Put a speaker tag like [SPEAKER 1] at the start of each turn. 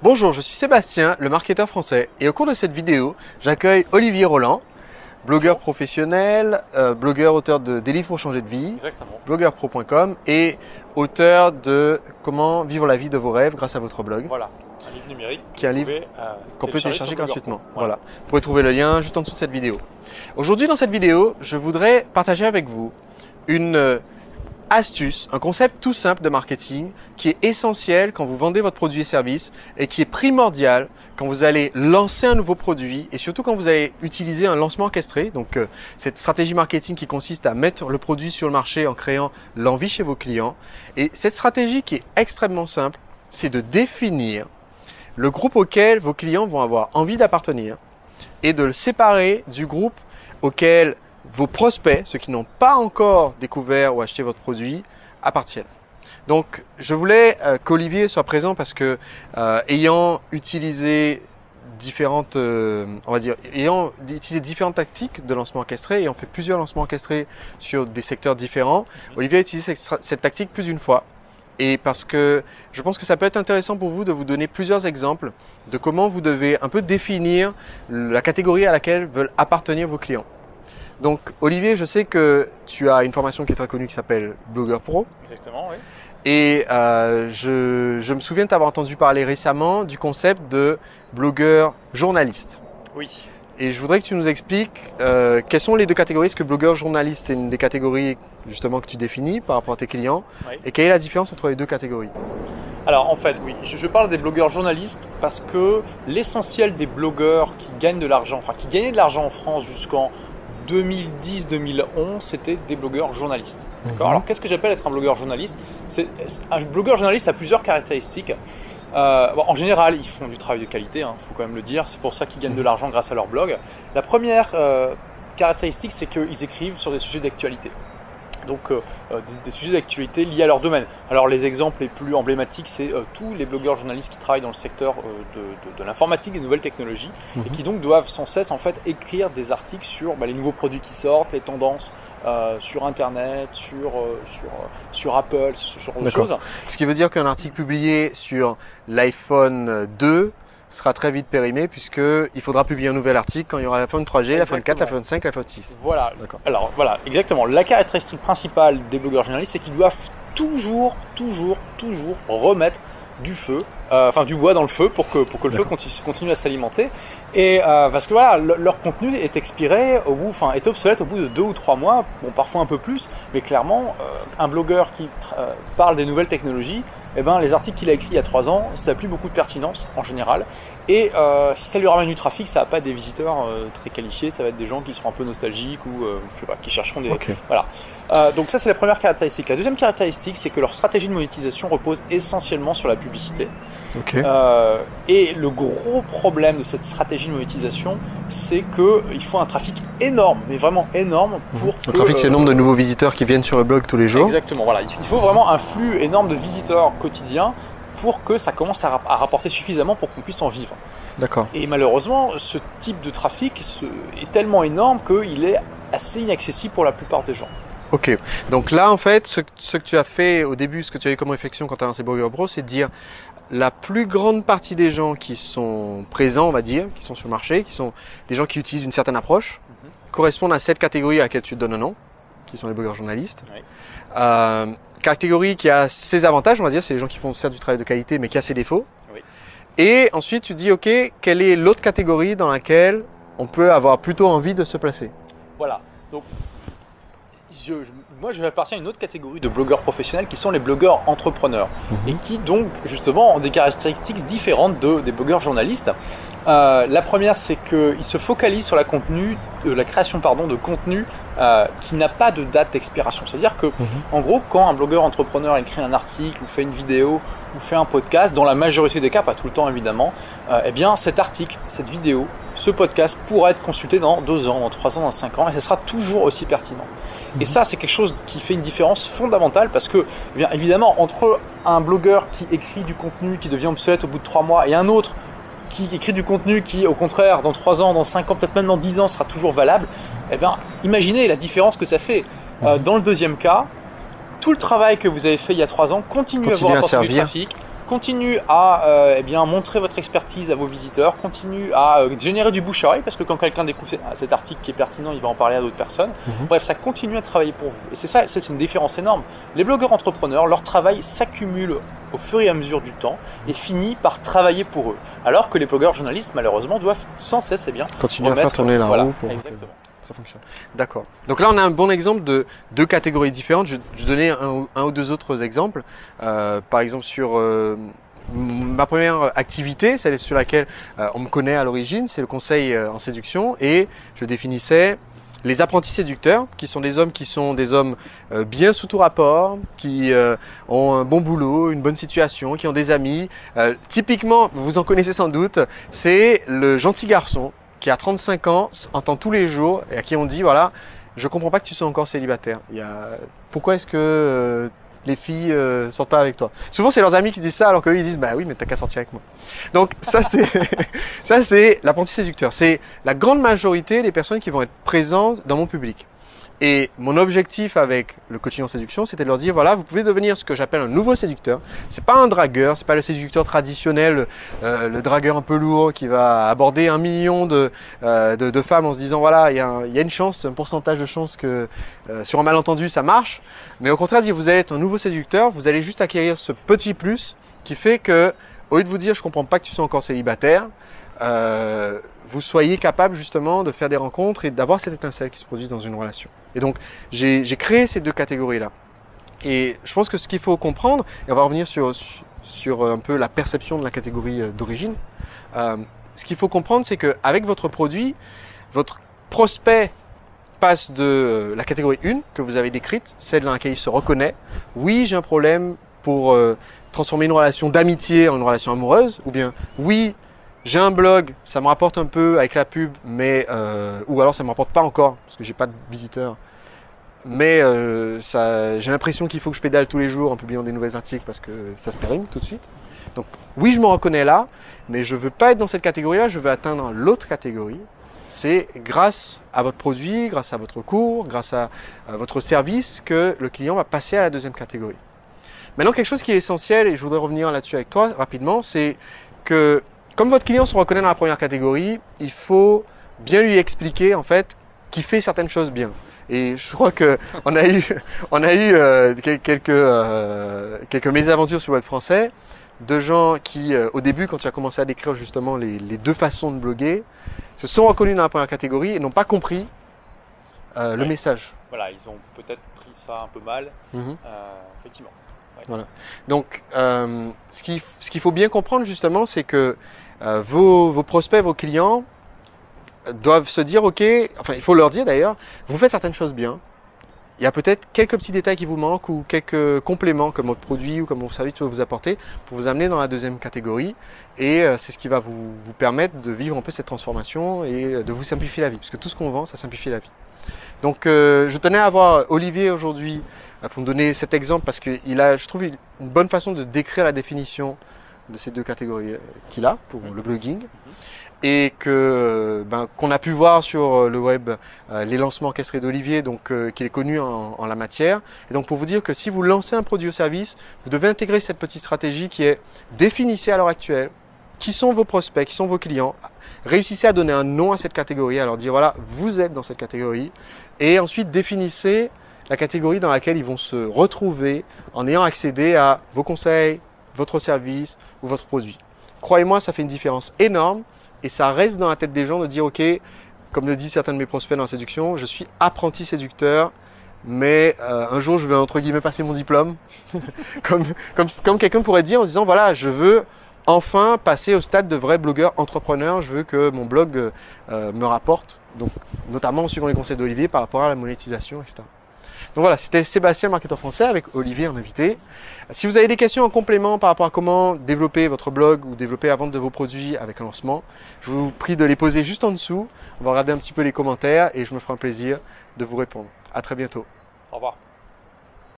[SPEAKER 1] Bonjour, je suis Sébastien, le marketeur français, et au cours de cette vidéo, j'accueille Olivier Roland, blogueur professionnel, blogueur auteur des livres pour changer de vie,
[SPEAKER 2] Exactement.
[SPEAKER 1] blogueurpro.com et auteur de Comment vivre la vie de vos rêves grâce à votre blog.
[SPEAKER 2] Voilà, un livre numérique
[SPEAKER 1] qui est un livre qu'on peut télécharger gratuitement. Voilà. Vous pouvez trouver le lien juste en dessous de cette vidéo. Aujourd'hui, dans cette vidéo, je voudrais partager avec vous une astuce, un concept tout simple de marketing qui est essentiel quand vous vendez votre produit et service et qui est primordial quand vous allez lancer un nouveau produit et surtout quand vous allez utiliser un lancement orchestré. Donc, cette stratégie marketing qui consiste à mettre le produit sur le marché en créant l'envie chez vos clients. Et cette stratégie qui est extrêmement simple, c'est de définir le groupe auquel vos clients vont avoir envie d'appartenir et de le séparer du groupe auquel vos prospects, ceux qui n'ont pas encore découvert ou acheté votre produit, appartiennent. Donc, je voulais qu'Olivier soit présent parce que ayant utilisé différentes, ayant utilisé différentes tactiques de lancement orchestré, ayant fait plusieurs lancements orchestrés sur des secteurs différents, Olivier a utilisé cette tactique plus d'une fois. Et parce que je pense que ça peut être intéressant pour vous de vous donner plusieurs exemples de comment vous devez un peu définir la catégorie à laquelle veulent appartenir vos clients. Donc, Olivier, je sais que tu as une formation qui est très connue qui s'appelle Blogueur Pro.
[SPEAKER 2] Exactement, oui.
[SPEAKER 1] Et je me souviens t'avoir entendu parler récemment du concept de blogueur journaliste.
[SPEAKER 2] Oui.
[SPEAKER 1] Et je voudrais que tu nous expliques quelles sont les deux catégories. Est-ce que blogueur journaliste, c'est une des catégories justement que tu définis par rapport à tes clients?
[SPEAKER 2] Oui.
[SPEAKER 1] Et quelle est la différence entre les deux catégories?
[SPEAKER 2] Alors, en fait, oui, je parle des blogueurs journalistes parce que l'essentiel des blogueurs qui gagnent de l'argent, enfin qui gagnaient de l'argent en France jusqu'en 2010-2011, c'était des blogueurs journalistes. D'accord. Alors, qu'est-ce que j'appelle être un blogueur journaliste? Un blogueur journaliste a plusieurs caractéristiques. En général, ils font du travail de qualité, faut quand même le dire. C'est pour ça qu'ils gagnent de l'argent grâce à leur blog. La première caractéristique, c'est qu'ils écrivent sur des sujets d'actualité. Donc, des sujets d'actualité liés à leur domaine. Alors, les exemples les plus emblématiques, c'est tous les blogueurs journalistes qui travaillent dans le secteur de l'informatique, des nouvelles technologies, et qui donc doivent sans cesse en fait écrire des articles sur les nouveaux produits qui sortent, les tendances sur Internet, sur Apple, ce genre de choses.
[SPEAKER 1] Ce qui veut dire qu'un article publié sur l'iPhone 2 sera très vite périmé puisqu'il faudra publier un nouvel article quand il y aura l'iPhone 3G, l'iPhone 4, l'iPhone 5, l'iPhone 6.
[SPEAKER 2] Voilà. Alors voilà, exactement. La caractéristique principale des blogueurs journalistes, c'est qu'ils doivent toujours remettre du bois dans le feu pour que le feu continue à s'alimenter. Et parce que voilà, leur contenu est expiré est obsolète au bout de 2 ou 3 mois, bon parfois un peu plus, mais clairement un blogueur qui parle des nouvelles technologies, les articles qu'il a écrits il y a 3 ans, ça n'a plus beaucoup de pertinence en général. Et si ça lui ramène du trafic, ça va pas être des visiteurs très qualifiés, ça va être des gens qui seront un peu nostalgiques ou qui chercheront des...
[SPEAKER 1] Okay.
[SPEAKER 2] Voilà. Donc ça, c'est la première caractéristique. La deuxième caractéristique, c'est que leur stratégie de monétisation repose essentiellement sur la publicité.
[SPEAKER 1] Okay.
[SPEAKER 2] Et le gros problème de cette stratégie de monétisation, c'est qu'il faut un trafic énorme, mais vraiment énorme pour
[SPEAKER 1] Le trafic, c'est le nombre de nouveaux visiteurs qui viennent sur le blog tous les jours.
[SPEAKER 2] Exactement, voilà. Il faut vraiment un flux énorme de visiteurs quotidiens pour que ça commence à rapporter suffisamment pour qu'on puisse en vivre.
[SPEAKER 1] D'accord.
[SPEAKER 2] Et malheureusement, ce type de trafic est tellement énorme qu'il est assez inaccessible pour la plupart des gens.
[SPEAKER 1] Ok, donc là en fait, ce que tu as fait au début, ce que tu as eu comme réflexion quand tu as lancé Blogueur Pro, c'est de dire la plus grande partie des gens qui sont présents, on va dire, qui sont sur le marché, qui sont des gens qui utilisent une certaine approche, correspondent à cette catégorie à laquelle tu te donnes un nom, qui sont les blogueurs journalistes.
[SPEAKER 2] Oui.
[SPEAKER 1] Catégorie qui a ses avantages, on va dire, c'est les gens qui font certes du travail de qualité, mais qui a ses défauts.
[SPEAKER 2] Oui.
[SPEAKER 1] Et ensuite, tu dis, ok, quelle est l'autre catégorie dans laquelle on peut avoir plutôt envie de se placer?
[SPEAKER 2] Voilà. Donc, moi, je vais appartenir à une autre catégorie de blogueurs professionnels qui sont les blogueurs entrepreneurs et qui donc justement ont des caractéristiques différentes des blogueurs journalistes. La première, c'est qu'ils se focalisent sur la création de contenu qui n'a pas de date d'expiration. C'est-à-dire que, en gros, quand un blogueur entrepreneur écrit un article ou fait une vidéo ou fait un podcast, dans la majorité des cas, pas tout le temps évidemment, cet article, cette vidéo, ce podcast pourra être consulté dans 2 ans, dans 3 ans, dans 5 ans, et ce sera toujours aussi pertinent. Et ça, c'est quelque chose qui fait une différence fondamentale parce que, évidemment, entre un blogueur qui écrit du contenu qui devient obsolète au bout de 3 mois et un autre qui écrit du contenu qui, au contraire, dans 3 ans, dans 5 ans, peut-être même dans 10 ans, sera toujours valable, imaginez la différence que ça fait. Dans le deuxième cas, tout le travail que vous avez fait il y a 3 ans continue à vous rapporter du trafic, Continue à eh bien, montrer votre expertise à vos visiteurs, continue à générer du bouche à oreille, parce que quand quelqu'un découvre cet article qui est pertinent, il va en parler à d'autres personnes. Bref, ça continue à travailler pour vous. Et c'est ça, c'est une différence énorme. Les blogueurs entrepreneurs, leur travail s'accumule au fur et à mesure du temps et finit par travailler pour eux. Alors que les blogueurs journalistes, malheureusement, doivent sans cesse
[SPEAKER 1] continuer à faire tourner la roue pour
[SPEAKER 2] exactement.
[SPEAKER 1] Ça fonctionne. D'accord. Donc là, on a un bon exemple de deux catégories différentes. Je donnais un ou deux autres exemples. Par exemple, sur ma première activité, celle sur laquelle on me connaît à l'origine, c'est le conseil en séduction. Et je définissais les apprentis séducteurs, qui sont des hommes bien sous tout rapport, qui ont un bon boulot, une bonne situation, qui ont des amis. Typiquement, vous en connaissez sans doute, c'est le gentil garçon qui a 35 ans, entend tous les jours et à qui on dit voilà, je comprends pas que tu sois encore célibataire. Pourquoi est-ce que les filles sortent pas avec toi? Souvent c'est leurs amis qui disent ça alors qu'eux ils disent bah oui mais t'as qu'à sortir avec moi. Donc ça c'est ça c'est l'apprenti séducteur. C'est la grande majorité des personnes qui vont être présentes dans mon public. Et mon objectif avec le coaching en séduction, c'était de leur dire voilà, vous pouvez devenir ce que j'appelle un nouveau séducteur. C'est pas un dragueur, c'est pas le séducteur traditionnel, le dragueur un peu lourd qui va aborder 1 million de femmes en se disant voilà, il y a une chance, un pourcentage de chance que sur un malentendu ça marche. Mais au contraire, dire vous allez être un nouveau séducteur, vous allez juste acquérir ce petit plus qui fait que au lieu de vous dire je comprends pas que tu sois encore célibataire, vous soyez capable justement de faire des rencontres et d'avoir cette étincelle qui se produise dans une relation. Et donc, j'ai créé ces deux catégories-là. Et je pense que ce qu'il faut comprendre, et on va revenir sur un peu la perception de la catégorie d'origine, ce qu'il faut comprendre, c'est qu'avec votre produit, votre prospect passe de la catégorie 1 que vous avez décrite, celle dans laquelle il se reconnaît. Oui, j'ai un problème pour transformer une relation d'amitié en une relation amoureuse, ou bien oui, j'ai un blog, ça me rapporte un peu avec la pub, mais ou alors ça me rapporte pas encore parce que j'ai pas de visiteurs. Mais j'ai l'impression qu'il faut que je pédale tous les jours en publiant des nouveaux articles parce que ça se périme tout de suite. Donc oui, je me reconnais là, mais je veux pas être dans cette catégorie-là, je veux atteindre l'autre catégorie. C'est grâce à votre produit, grâce à votre cours, grâce à votre service que le client va passer à la deuxième catégorie. Maintenant, quelque chose qui est essentiel, et je voudrais revenir là-dessus avec toi rapidement, c'est que comme votre client se reconnaît dans la première catégorie, il faut bien lui expliquer en fait qu'il fait certaines choses bien. Et je crois que on a eu quelques mésaventures sur le web français de gens qui, au début, quand tu as commencé à décrire justement les deux façons de bloguer, se sont reconnus dans la première catégorie et n'ont pas compris le message.
[SPEAKER 2] Voilà, ils ont peut-être pris ça un peu mal, effectivement. Ouais.
[SPEAKER 1] Voilà. Donc, ce qu'il faut bien comprendre justement, c'est que vos prospects, vos clients doivent se dire, ok, enfin il faut leur dire d'ailleurs, vous faites certaines choses bien, il y a peut-être quelques petits détails qui vous manquent ou quelques compléments que votre produit ou comme votre service peut vous apporter pour vous amener dans la deuxième catégorie et c'est ce qui va vous permettre de vivre un peu cette transformation et de vous simplifier la vie, parce que tout ce qu'on vend, ça simplifie la vie. Donc je tenais à avoir Olivier aujourd'hui pour me donner cet exemple parce qu'il a, je trouve, une bonne façon de décrire la définition de ces deux catégories qu'il a pour le blogging et que qu'on a pu voir sur le web les lancements orchestrés d'Olivier, donc qu'il est connu en la matière. Et donc pour vous dire que si vous lancez un produit ou service, vous devez intégrer cette petite stratégie qui est définissez à l'heure actuelle qui sont vos prospects, qui sont vos clients, réussissez à donner un nom à cette catégorie, à leur dire voilà, vous êtes dans cette catégorie et ensuite définissez la catégorie dans laquelle ils vont se retrouver en ayant accédé à vos conseils, votre service ou votre produit. Croyez-moi, ça fait une différence énorme et ça reste dans la tête des gens de dire ok, comme le disent certains de mes prospects dans la séduction, je suis apprenti séducteur, mais un jour je vais entre guillemets passer mon diplôme, comme quelqu'un pourrait dire en disant voilà, je veux enfin passer au stade de vrai blogueur entrepreneur, je veux que mon blog me rapporte, donc notamment en suivant les conseils d'Olivier par rapport à la monétisation, etc. Donc voilà, c'était Sébastien, marketeur français, avec Olivier en invité. Si vous avez des questions en complément par rapport à comment développer votre blog ou développer la vente de vos produits avec un lancement, je vous prie de les poser juste en dessous. On va regarder un petit peu les commentaires et je me ferai un plaisir de vous répondre. À très bientôt.
[SPEAKER 2] Au revoir.